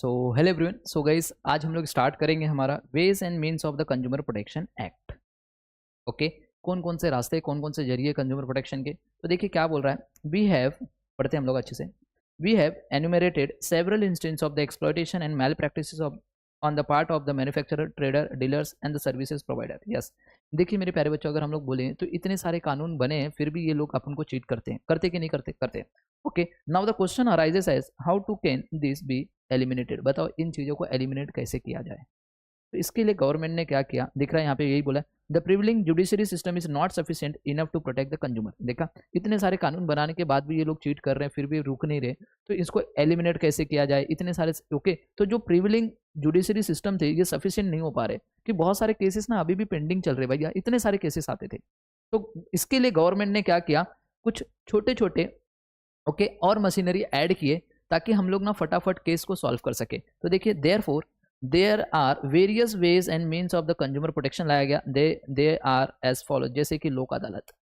सो hello everyone. So guys, आज हम लोग स्टार्ट करेंगे हमारा ways and means of the consumer protection act. Okay, कौन कौन से रास्ते, कौन कौन से जरिए कंज्यूमर प्रोटेक्शन के। तो देखिए क्या बोल रहा है। वी हैव, पढ़ते हैं हम लोग अच्छे से। We have enumerated several instances of the exploitation and malpractices of on the part of the manufacturer, trader, dealers and the services provider. Yes, देखिए मेरे प्यारे बच्चों, अगर हम लोग बोलें तो इतने सारे कानून बने हैं, फिर भी ये लोग अपन को चीट करते हैं। करते कि नहीं करते? करते हैं। Okay, now the question arises as how to can this be eliminated. बताओ इन चीज़ों को एलिमिनेट कैसे किया जाए। तो इसके लिए गवर्नमेंट ने क्या किया, दिख रहा है यहाँ पे, यही बोला, the prevailing judiciary system is not sufficient enough to protect the consumer. देखा, इतने सारे कानून बनाने के बाद भी ये लोग चीट कर रहे हैं, फिर भी रुक नहीं रहे। तो इसको एलिमिनेट कैसे किया जाए, इतने सारे। ओके, तो जो प्रिविलिंग जुडिशरी सिस्टम थे ये सफिशिएंट नहीं हो पा रहे, कि बहुत सारे केसेस ना अभी भी पेंडिंग चल रहे भैया, इतने सारे केसेस आते थे। तो इसके लिए गवर्नमेंट ने क्या किया, कुछ छोटे छोटे ओके और मशीनरी ऐड किए, ताकि हम लोग ना फटाफट केस को सॉल्व कर सके। तो देखिए, therefore there are various ways and means of the consumer protection लाया गया। दे आर एज फॉलो, जैसे कि लोक अदालत।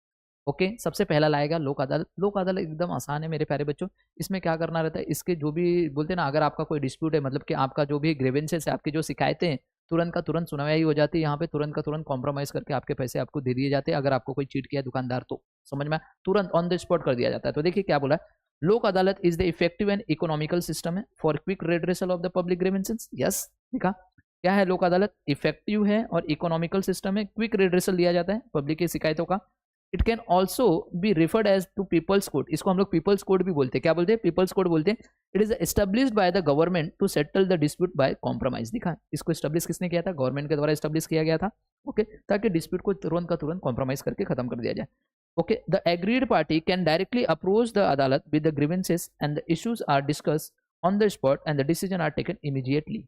ओके, सबसे पहला लाएगा लोक अदालत। लोक अदालत एकदम आसान है मेरे प्यारे बच्चों। इसमें क्या करना रहता है, इसके जो भी बोलते हैं ना, अगर आपका कोई डिस्प्यूट है, मतलब कि आपका जो भी ग्रीवेंसेस है, आपकी जो शिकायतें हैं, तुरंत का तुरंत सुनवाई हो जाती है। यहाँ पे तुरंत का तुरंत कॉम्प्रोमाइज करके आपके पैसे आपको दे दिए जाते हैं। अगर आपको कोई चीट किया दुकानदार, तो समझ में तुरंत ऑन द स्पॉट कर दिया जाता है। तो देखिए क्या बोला, Lok Adalat is the effective and economical system है for quick redressal of the public grievances. Yes, देखा क्या है, लोक अदालत इफेक्टिव है और इकोनॉमिकल सिस्टम है, क्विक रेड्रेसल दिया जाता है पब्लिक की शिकायतों का। It can also be referred as to people's court. इसको हम लोग पीपल्स कोर्ट भी बोलते हैं। क्या बोलते हैं? पीपल्स कोर्ट बोलते हैं। It is established by the government to settle the dispute by compromise. दिखा, इसको एस्टेब्लिश किसने किया था? गवर्नमेंट के द्वारा एस्टेब्लिश किया गया था। ओके, ताकि डिस्प्यूट को तुरंत का तुरंत कॉम्प्रोमाइज करके खत्म कर दिया जाए। Okay, the aggrieved party can directly approach the Adalat with the grievances and the issues are discussed on the spot and the decision are taken immediately.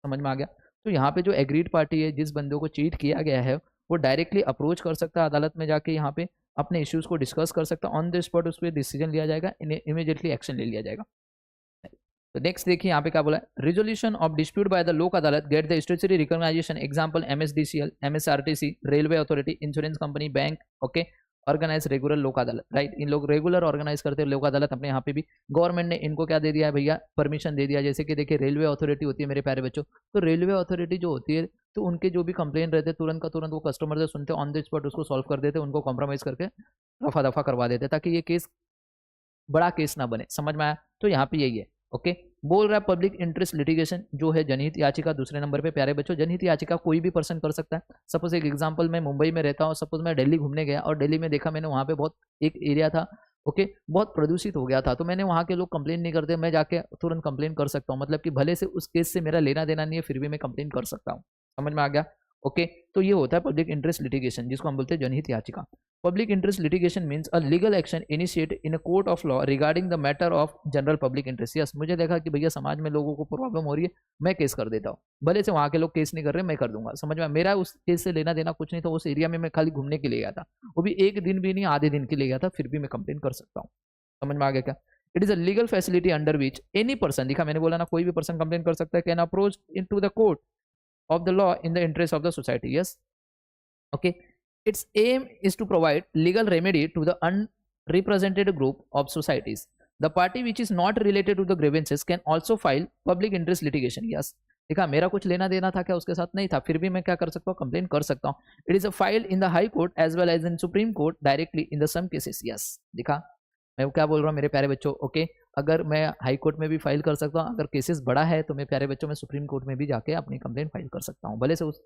समझ में आ गया? तो यहाँ पे जो एग्रीड पार्टी है, जिस बंदों को चीट किया गया है, वो डायरेक्टली अप्रोच कर सकता है अदालत में जाके, यहाँ पे अपने इश्यूज को डिस्कस कर सकता है। ऑन द स्पॉट उस पर डिसीजन लिया जाएगा, इमीडिएटली एक्शन ले लिया जाएगा। तो नेक्स्ट देखिए यहाँ पे क्या बोला है, resolution of dispute by the Lok Adalat get the statutory recognisation. Example MSDCL, MSRTC, railway authority, insurance company, bank. Okay, organise regular Lok Adalat, right. इन लोग रेगुलर ऑर्गेनाइज करते हैं लोक अदालत अपने यहाँ पे भी। गवर्नमेंट ने इनको क्या दे दिया है भैया, परमिशन दे दिया। जैसे कि देखिए, रेलवे अथॉरिटी होती है मेरे प्यारे बच्चों। तो रेलवे अथॉरिटी जो होती है, तो उनके जो भी कंप्लेन रहते हैं, तुरंत का तुरंत वो कस्टमर से सुनते, ऑन द स्पॉट उसको सॉल्व कर देते, उनको कॉम्प्रोमाइज करके रफा दफा करवा देते, ताकि ये केस बड़ा केस ना बने। समझ में आया? तो यहाँ पे यही है। ओके, बोल रहा है पब्लिक इंटरेस्ट लिटिगेशन जो है जनहित याचिका दूसरे नंबर पे। प्यारे बच्चों, जनहित याचिका कोई भी पर्सन कर सकता है। सपोज एक एग्जांपल, मैं मुंबई में रहता हूँ, सपोज मैं दिल्ली घूमने गया और दिल्ली में देखा मैंने, वहाँ पे बहुत एक एरिया था, ओके, बहुत प्रदूषित हो गया था। तो मैंने, वहाँ के लोग कंप्लेन नहीं करते, मैं जाके तुरंत कंप्लेन कर सकता हूँ। मतलब कि भले से उस केस से मेरा लेना देना नहीं है, फिर भी मैं कंप्लेन कर सकता हूँ। समझ में आ गया? ओके, तो ये होता है पब्लिक इंटरेस्ट लिटिगेशन, जिसको हम बोलते हैं जनहित याचिका। Public interest litigation means a legal action initiate in a court of law regarding the matter of general public interest. Yes, मुझे देखा कि भैया समाज में लोगों को प्रॉब्लम हो रही है, मैं केस कर देता हूँ। भले से वहाँ के लोग केस नहीं कर रहे, मैं कर दूंगा। समझ में? मेरा उस केस से लेना देना कुछ नहीं था। उस एरिया में मैं खाली घूमने के लिए गया था, वो भी एक दिन भी नहीं, आधे दिन के लिए गया था, फिर भी मैं कंप्लेन कर सकता हूँ। समझ में आ गया क्या? It is a legal facility under which any person, दिखा मैंने बोला ना, कोई भी पर्सन कंप्लेन कर सकता है, can approach into the court of the law in the interest of the society. Yes, okay, its aim is to provide legal remedy to the unrepresented group of societies. The party which is not related to the grievances can also file public interest litigation. Yes, देखा, मेरा कुछ लेना देना था क्या उसके साथ? नहीं था, फिर भी मैं क्या कर सकता हूँ, कंप्लेन कर सकता हूँ। It is a file in the high court as well as in supreme court directly in the some cases. Yes, दिखा मैं क्या बोल रहा हूँ मेरे प्यारे बच्चों। ओके, अगर मैं हाई कोर्ट में भी फाइल कर सकता हूँ, अगर केसेस बड़ा है तो मेरे प्यारे बच्चों मैं सुप्रीम कोर्ट में भी जाके अपनी कंप्लेंट फाइल कर सकता हूँ, भले से उस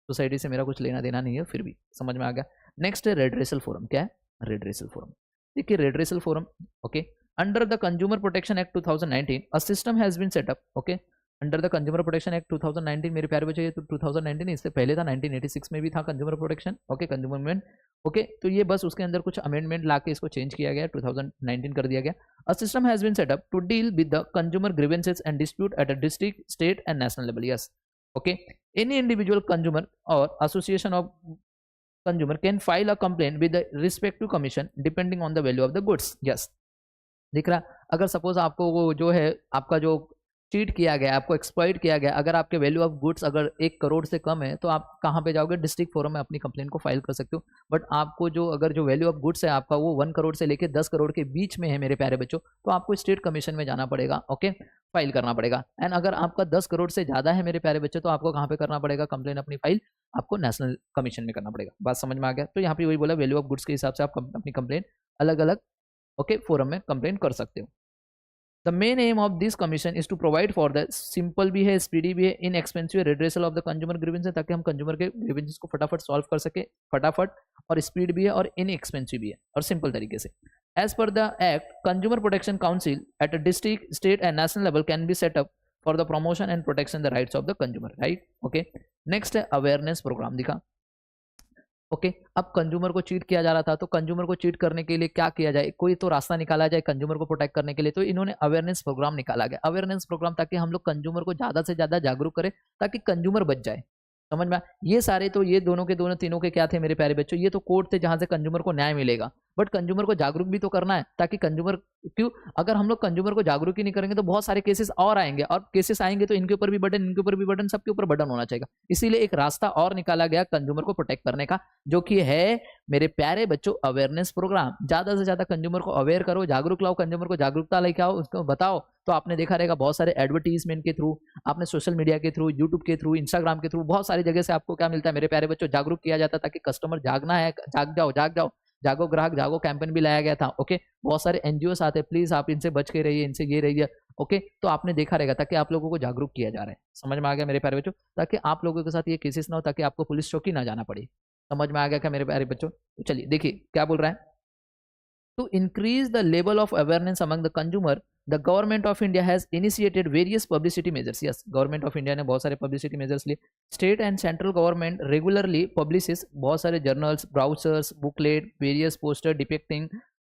सोसाइटी से मेरा कुछ लेना देना नहीं है, फिर भी। समझ में आ गया? नेक्स्ट है रेडरेसल फोरम। क्या है? Redressal forum. देखिए, redressal forum, okay, under the consumer protection act 2019 a system has been set up. Okay, under the consumer protection act 2019, मेरे प्यारे बच्चे, ये तो 2019 इससे पहले था, 1986 में भी था consumer protection. Okay, consumer amendment. Okay, तो ये बस उसके अंदर कुछ अमेंडमेंट लाके इसको चेंज किया गया, 2019 कर दिया गया। A system has been set up to deal with the consumer grievances and dispute at a district, state and national level. Yes, okay, any individual consumer और association of consumer can file a complaint with the respective commission depending on the value of the goods. Yes, दिख रहा, अगर suppose आपको वो जो है, आपका जो चीट किया गया, आपको एक्सप्लॉइट किया गया, अगर आपके वैल्यू ऑफ गुड्स अगर 1 करोड़ से कम है तो आप कहाँ पे जाओगे, डिस्ट्रिक्ट फोरम में अपनी कंप्लेंट को फाइल कर सकते हो। बट आपको जो अगर जो वैल्यू ऑफ गुड्स है आपका वो 1 करोड़ से लेके 10 करोड़ के बीच में है मेरे प्यारे बच्चों, तो आपको स्टेट कमीशन में जाना पड़ेगा, ओके, फाइल करना पड़ेगा। एंड अगर आपका 10 करोड़ से ज़्यादा है मेरे प्यारे बच्चों, तो आपको कहाँ पे करना पड़ेगा कंप्लेन अपनी फाइल, आपको नेशनल कमीशन में करना पड़ेगा। बात समझ में आ गया? तो यहाँ पे वही बोला, वैल्यू ऑफ गुड्स के हिसाब से आप अपनी कंप्लेन अलग अलग, ओके, फोरम में कंप्लेन कर सकते हो। The main aim of this commission is to provide for the simple भी है, speedy भी है, inexpensive redressal of the consumer grievances, ताकि हम कंज्यूमर के grievances को फटाफट सॉल्व कर सके, फटाफट, और स्पीड भी है और इनएक्सपेंसिव भी है और सिंपल तरीके से। As per the Act, Consumer Protection Council at a district, state and national level can be set up for the promotion and protection the rights of the consumer, right? Okay. Next है awareness program, दिखा। Okay अब consumer को cheat किया जा रहा था, तो consumer को चीट करने के लिए क्या किया जाए, कोई तो रास्ता निकाला जाए कंज्यूमर को प्रोटेक्ट करने के लिए। तो इन्होंने अवेयरनेस प्रोग्राम निकाला गया, अवेयरनेस प्रोग्राम, ताकि हम लोग कंज्यूमर को ज़्यादा से ज़्यादा जागरूक करें, ताकि कंज्यूमर बच जाए। समझ में? ये सारे तो ये दोनों के दोनों तीनों के क्या थे मेरे प्यारे बच्चों, ये तो कोर्ट थे जहां से कंज्यूमर को न्याय मिलेगा। बट कंज्यूमर को जागरूक भी तो करना है, ताकि कंज्यूमर, क्यों, अगर हम लोग कंज्यूमर को जागरूक ही नहीं करेंगे तो बहुत सारे केसेस और आएंगे, और केसेस आएंगे तो इनके ऊपर भी बर्डन, इनके ऊपर भी बर्डन, सबके ऊपर बर्डन होना चाहिए। इसीलिए एक रास्ता और निकाला गया कंज्यूमर को प्रोटेक्ट करने का, जो कि है मेरे प्यारे बच्चों अवेयरनेस प्रोग्राम। ज्यादा से ज्यादा कंज्यूमर को अवेयर करो, जागरूक लाओ, कंज्यूमर को जागरूकता लेके आओ, उसको बताओ। तो आपने देखा रहेगा बहुत सारे एडवर्टीजमेंट के थ्रू, आपने सोशल मीडिया के थ्रू, यूट्यूब के थ्रू, इंस्टाग्राम के थ्रू, बहुत सारी जगह से आपको क्या मिलता है मेरे प्यारे बच्चों, जागरूक किया जाता है, ताकि कस्टमर जागना है, जाग जाओ, जाग जाओ, जागो ग्राहक जागो कैंपेन भी लाया गया था। ओके, बहुत सारे एनजीओ आते हैं, प्लीज आप इनसे बच के रहिए, इनसे ये रहिए। ओके, तो आपने देखा रहेगा, ताकि आप लोगों को जागरूक किया जा रहा है। समझ में आ गया मेरे प्यारे बच्चों? ताकि आप लोगों के साथ ये केसेस ना हो, ताकि आपको पुलिस चौकी ना जाना पड़े। समझ में आ गया क्या मेरे प्यारे बच्चों? तो चलिए देखिए क्या बोल रहा है। To increase the level of awareness among the consumer, the government of India has initiated various publicity measures. Yes, government of India ने बहुत सारे publicity measures लिए। State and central government regularly publishes बहुत सारे journals, brochures, booklet, various poster depicting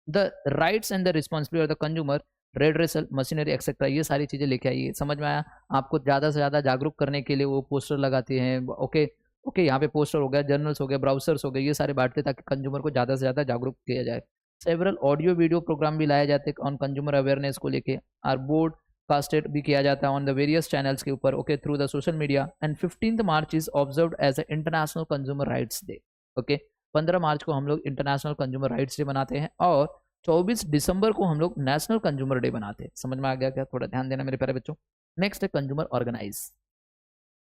the rights and the responsibility of the consumer, redressal, machinery, etc. ये सारी चीजें लेके आइए। समझ में आया? आपको ज़्यादा से ज़्यादा जागरूक करने के लिए वो पोस्टर लगाते हैं। ओके ओके, यहाँ पे पोस्टर हो गया, जर्नल्स हो गए, ब्राउजर्स हो गए, ये सारे बांटते ताकि कंज्यूमर को ज़्यादा से ज़्यादा जागरूक किया जाए। सेवरल ऑडियो वीडियो प्रोग्राम भी लाए जाते हैं ऑन कंज्यूमर अवेयरनेस को लेके, और बोर्ड कास्टेड भी किया जाता है ऑन द वेरियस चैनल्स के ऊपर, okay, through the social media. And 15 March is observed as a international consumer rights day. Okay, 15 March को हम लोग इंटरनेशनल कंज्यूमर राइट्स डे बनाते हैं, और 24 दिसंबर को हम लोग नेशनल कंज्यूमर डे बनाते हैं। समझ में आ गया क्या? थोड़ा ध्यान देना मेरे प्यारे बच्चों। नेक्स्ट है consumer organise.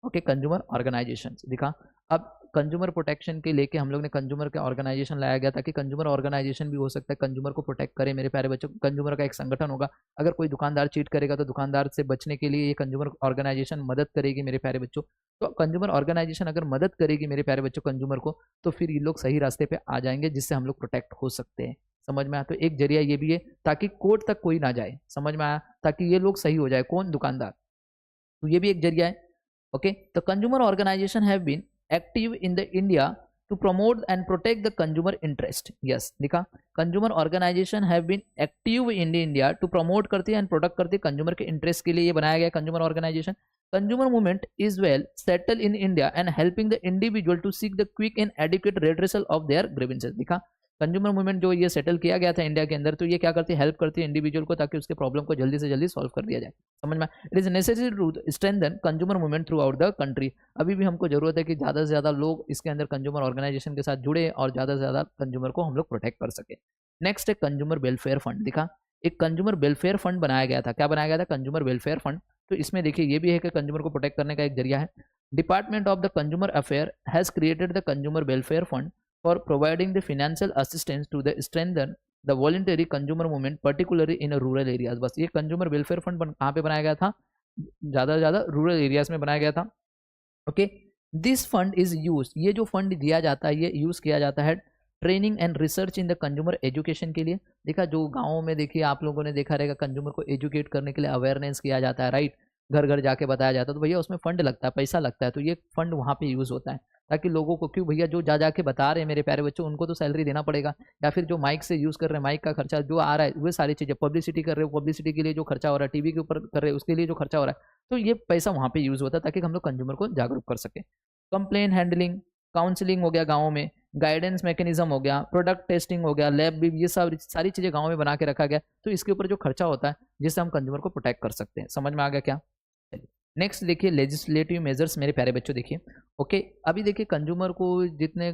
Okay, consumer organisation दिखा। अब कंज्यूमर प्रोटेक्शन के लेके हम लोग ने कंज्यूमर का ऑर्गेनाइजेशन लाया गया, ताकि कंज्यूमर ऑर्गेनाइजेशन भी हो सकता है कंज्यूमर को प्रोटेक्ट करे मेरे प्यारे बच्चों। कंज्यूमर का एक संगठन होगा, अगर कोई दुकानदार चीट करेगा तो दुकानदार से बचने के लिए ये कंज्यूमर ऑर्गेनाइजेशन मदद करेगी मेरे प्यारे बच्चों। तो कंज्यूमर ऑर्गेनाइजेशन अगर मदद करेगी मेरे प्यारे बच्चों कंज्यूमर को, तो फिर ये लोग सही रास्ते पे आ जाएंगे, जिससे हम लोग प्रोटेक्ट हो सकते हैं। समझ में आया? तो एक जरिया ये भी है ताकि कोर्ट तक कोई ना जाए। समझ में आया? ताकि ये लोग सही हो जाए, कौन? दुकानदार। तो ये भी एक जरिया है। Okay, the consumer organization have been active in the India to promote and protect the consumer interest. Yes, लिखा, consumer organization have been active in the India to promote करती है and protect करती है consumer के interest के लिए ये बनाया गया consumer organization. Consumer movement is well settled in India and helping the individual to seek the quick and adequate redressal of their grievances. लिखा, कंज्यूमर मूवमेंट जो ये सेटल किया गया था इंडिया के अंदर, तो ये क्या करती है? हेल्प करती है इंडिविजुअल को, ताकि उसके प्रॉब्लम को जल्दी से जल्दी सॉल्व कर दिया जाए। समझ में? It is necessary to strengthen consumer movement throughout the country. अभी भी हमको जरूरत है कि ज़्यादा से ज़्यादा लोग इसके अंदर कंज्यूमर ऑर्गेनाइजेशन के साथ जुड़े और ज़्यादा से ज़्यादा कंज्यूमर को हम लोग प्रोटेक्ट कर सके। नेक्स्ट है कंज्यूमर वेलफेयर फंड। दिखा, एक कंज्यूमर वेलफेयर फंड बनाया गया था। क्या बनाया गया था? Consumer welfare fund. तो इसमें देखिए ये भी है कि कंज्यूमर को प्रोटेक्ट करने का एक जरिया है। Department of the consumer affair has created the consumer welfare fund for providing the financial assistance to the strengthen the voluntary consumer movement particularly in a rural areas। बस ये कंज्यूमर वेलफेयर फंड कहाँ पे बनाया गया था? ज़्यादा से ज़्यादा रूरल एरियाज में बनाया गया था। Okay, this fund is use, ये जो फंड दिया जाता है ये यूज़ किया जाता है training and research in the consumer education के लिए। देखा, जो गाँव में देखिए आप लोगों ने देखा रहेगा कंज्यूमर को एजुकेट करने के लिए अवेयरनेस किया जाता है, राइट, घर घर जाके बताया जाता है, तो भैया उसमें फंड लगता है, पैसा लगता है, तो ये फंड वहाँ पे यूज़ होता है, ताकि लोगों को, क्यों भैया जो जा जाके बता रहे हैं मेरे प्यारे बच्चों, उनको तो सैलरी देना पड़ेगा, या फिर जो माइक से यूज़ कर रहे हैं, माइक का खर्चा जो आ रहा है, वो सारी चीज़ें, पब्लिसिटी कर रहे हो, पब्लिसिटी के लिए जो खर्चा हो रहा है, टीवी के ऊपर कर रहे हैं उसके लिए जो खर्चा हो रहा है, तो ये पैसा वहाँ पे यूज़ होता है, ताकि हम लोग कंज्यूमर को जागरूक कर सकें। कंप्लेन हैंडलिंग, काउंसलिंग हो गया गाँव में, गाइडेंस मैकेनिज्म हो गया, प्रोडक्ट टेस्टिंग हो गया, लैब भी, ये सब सारी चीज़ें गाँव में बना के रखा गया, तो इसके ऊपर जो खर्चा होता है जिससे हम कंज्यूमर को प्रोटेक्ट कर सकते हैं। समझ में आ गया क्या? नेक्स्ट देखिए लेजिस्लेटिव मेजर्स मेरे प्यारे बच्चों देखिए। ओके, अभी देखिए कंज्यूमर को जितने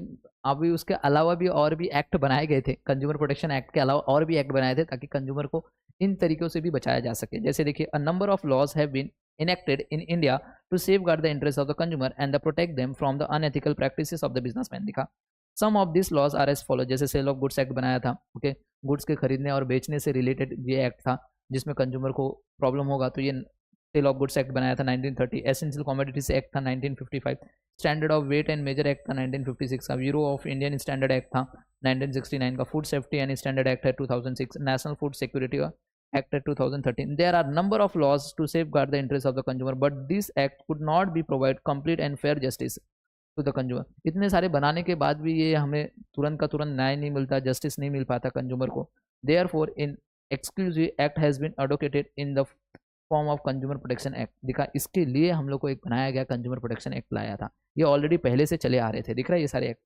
अभी उसके अलावा भी और भी एक्ट बनाए गए थे, कंज्यूमर प्रोटेक्शन एक्ट के अलावा और भी एक्ट बनाए थे ताकि कंज्यूमर को इन तरीकों से भी बचाया जा सके। जैसे देखिए a number of laws have been enacted in India to safeguard the interests of the consumer and protect them from the unethical practices of the businessman। दिखा some of these laws are as follow। जैसे cell of goods act बनाया था, okay, goods के खरीदने और बेचने से related ये एक्ट था जिसमें कंज्यूमर को प्रॉब्लम होगा तो ये सेल ऑफ गुड्स एक्ट बनाया था 1930। एसेंशियल कमोडिटीज एक्ट था 1955। Standard of weight and measure act था 1956 का। Bureau of Indian standard act था 1969 का। Food safety and standard act है 2006। National food security Act 2013। There are number of laws to safeguard the interests of the consumer, but this act could not be provide complete and fair justice to the consumer। इतने सारे बनाने के बाद भी ये हमें तुरंत का तुरंत न्याय नहीं मिलता, जस्टिस नहीं मिल पाता कंज्यूमर को। Therefore, in exclusive act has been advocated in the form of consumer protection act. दिखा इसके लिए हम लोग को एक बनाया गया कंज्यूमर प्रोटेक्शन एक्ट लाया था। ये ऑलरेडी पहले से चले आ रहे थे, दिख रहा है ये सारे एक्ट।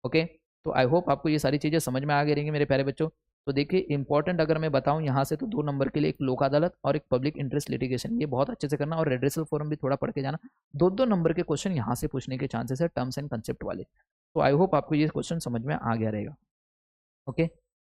ओके, तो आई होप आपको ये सारी चीज़ें समझ में आ गई रहेंगी मेरे प्यारे बच्चों। तो देखिए इंपॉर्टेंट अगर मैं बताऊं यहाँ से तो 2 नंबर के लिए एक लोक अदालत और एक पब्लिक इंटरेस्ट लिटिगेशन, ये बहुत अच्छे से करना और रेड्रेसल फोरम भी थोड़ा पढ़ के जाना। 2-2 नंबर के क्वेश्चन यहाँ से पूछने के चांसेस है टर्म्स एंड कंसेप्ट वाले। तो आई होप आपको ये क्वेश्चन समझ में आ गया रहेगा। ओके,